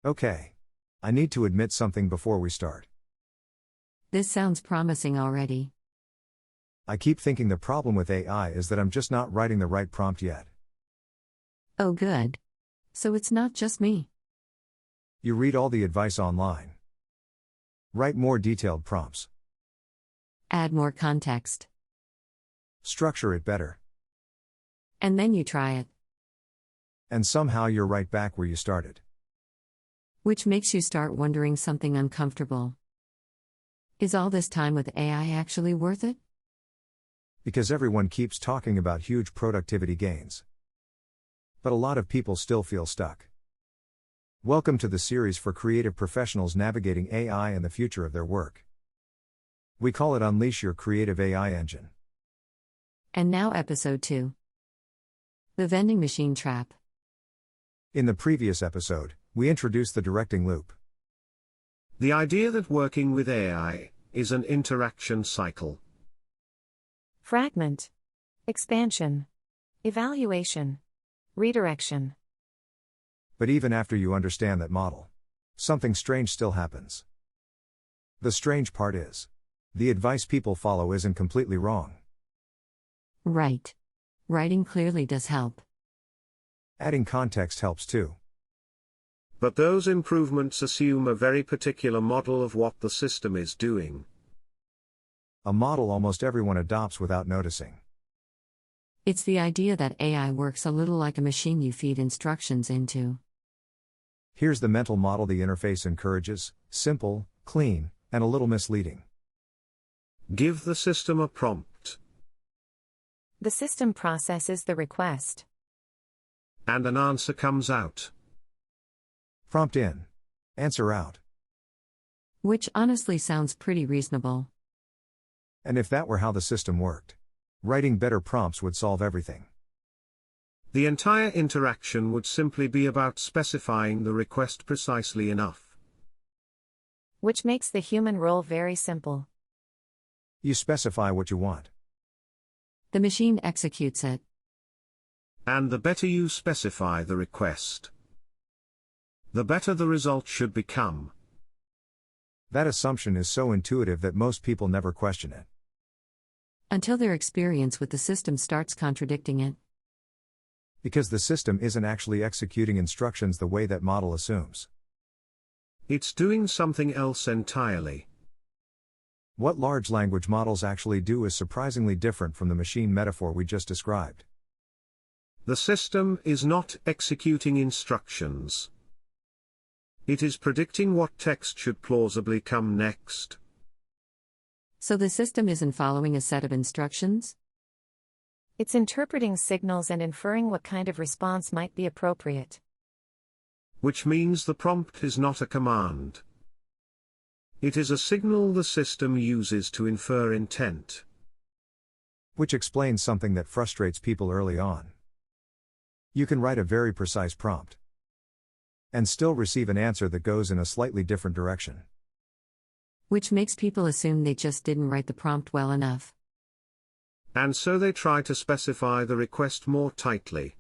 Okay. I need to admit something before we start. This sounds promising already. I keep thinking the problem with AI is that I'm just not writing the right prompt yet. Oh, good. So it's not just me. You read all the advice online. Write more detailed prompts. Add more context. Structure it better. And then you try it. And somehow you're right back where you started. Which makes you start wondering something uncomfortable. Is all this time with AI actually worth it? Because everyone keeps talking about huge productivity gains. But a lot of people still feel stuck. Welcome to the series for creative professionals navigating AI and the future of their work. We call it Unleash Your Creative AI Engine. And now episode 2. The Vending Machine Trap. In the previous episode, we introduced the directing loop. The idea that working with AI is an interaction cycle. Fragment. Expansion. Evaluation. Redirection. But even after you understand that model, something strange still happens. The strange part is, the advice people follow isn't completely wrong. Right. Writing clearly does help. Adding context helps too. But those improvements assume a very particular model of what the system is doing. A model almost everyone adopts without noticing. It's the idea that AI works a little like a machine you feed instructions into. Here's the mental model the interface encourages: simple, clean, and a little misleading. Give the system a prompt. The system processes the request. And an answer comes out. Prompt in. Answer out. Which honestly sounds pretty reasonable. And if that were how the system worked, writing better prompts would solve everything. The entire interaction would simply be about specifying the request precisely enough. Which makes the human role very simple. You specify what you want. The machine executes it. And the better you specify the request, the better the result should become. That assumption is so intuitive that most people never question it. Until their experience with the system starts contradicting it. Because the system isn't actually executing instructions the way that model assumes. It's doing something else entirely. What large language models actually do is surprisingly different from the machine metaphor we just described. The system is not executing instructions. It is predicting what text should plausibly come next. So the system isn't following a set of instructions? It's interpreting signals and inferring what kind of response might be appropriate. Which means the prompt is not a command. It is a signal the system uses to infer intent. Which explains something that frustrates people early on. You can write a very precise prompt and still receive an answer that goes in a slightly different direction. Which makes people assume they just didn't write the prompt well enough. And so they try to specify the request more tightly.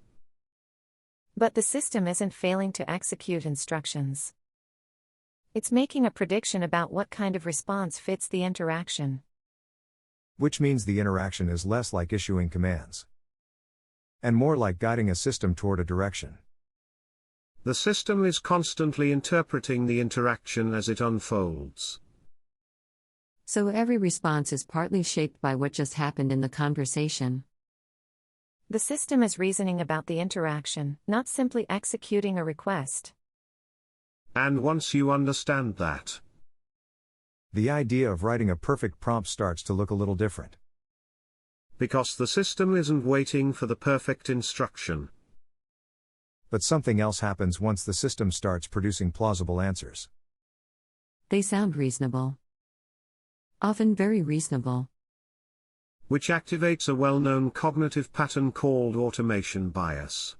But the system isn't failing to execute instructions. It's making a prediction about what kind of response fits the interaction. Which means the interaction is less like issuing commands and more like guiding a system toward a direction. The system is constantly interpreting the interaction as it unfolds. So every response is partly shaped by what just happened in the conversation. The system is reasoning about the interaction, not simply executing a request. And once you understand that, the idea of writing a perfect prompt starts to look a little different. Because the system isn't waiting for the perfect instruction. But something else happens once the system starts producing plausible answers. They sound reasonable. Often very reasonable. Which activates a well-known cognitive pattern called automation bias.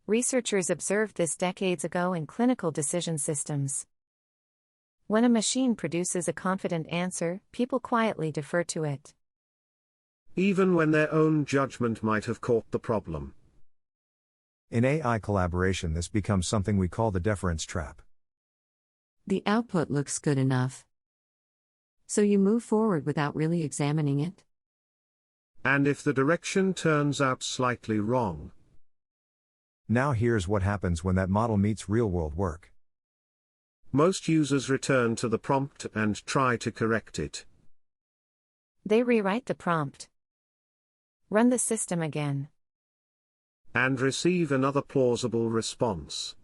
Researchers observed this decades ago in clinical decision systems. When a machine produces a confident answer, people quietly defer to it. Even when their own judgment might have caught the problem. In AI collaboration, this becomes something we call the deference trap. The output looks good enough. So you move forward without really examining it? And if the direction turns out slightly wrong? Now here's what happens when that model meets real-world work. Most users return to the prompt and try to correct it. They rewrite the prompt, run the system again, and receive another plausible response.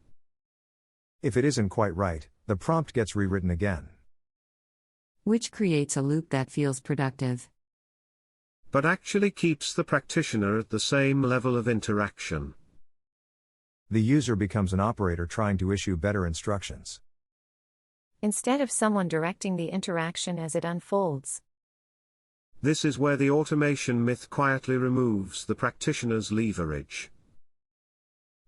If it isn't quite right, the prompt gets rewritten again. Which creates a loop that feels productive, but actually keeps the practitioner at the same level of interaction. The user becomes an operator trying to issue better instructions, instead of someone directing the interaction as it unfolds. This is where the automation myth quietly removes the practitioner's leverage.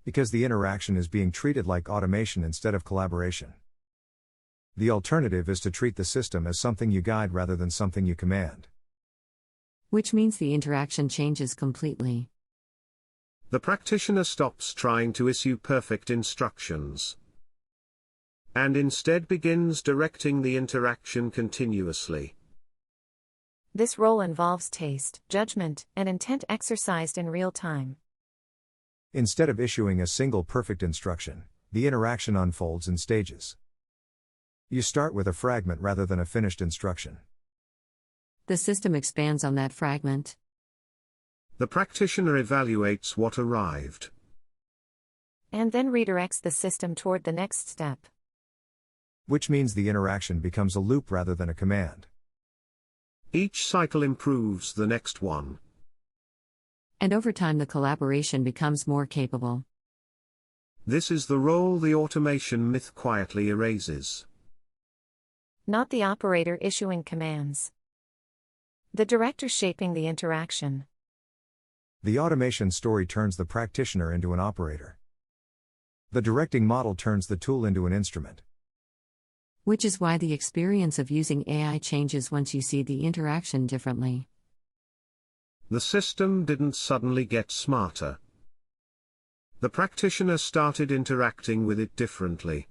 Because the interaction is being treated like automation instead of collaboration. The alternative is to treat the system as something you guide rather than something you command. Which means the interaction changes completely. The practitioner stops trying to issue perfect instructions, and instead begins directing the interaction continuously. This role involves taste, judgment, and intent exercised in real time. Instead of issuing a single perfect instruction, the interaction unfolds in stages. You start with a fragment rather than a finished instruction. The system expands on that fragment. The practitioner evaluates what arrived, and then redirects the system toward the next step. Which means the interaction becomes a loop rather than a command. Each cycle improves the next one. And over time the collaboration becomes more capable. This is the role the automation myth quietly erases. Not the operator issuing commands. The director shaping the interaction. The automation story turns the practitioner into an operator. The directing model turns the tool into an instrument. Which is why the experience of using AI changes once you see the interaction differently. The system didn't suddenly get smarter. The practitioner started interacting with it differently.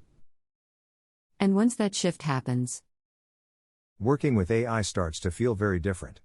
And once that shift happens, working with AI starts to feel very different.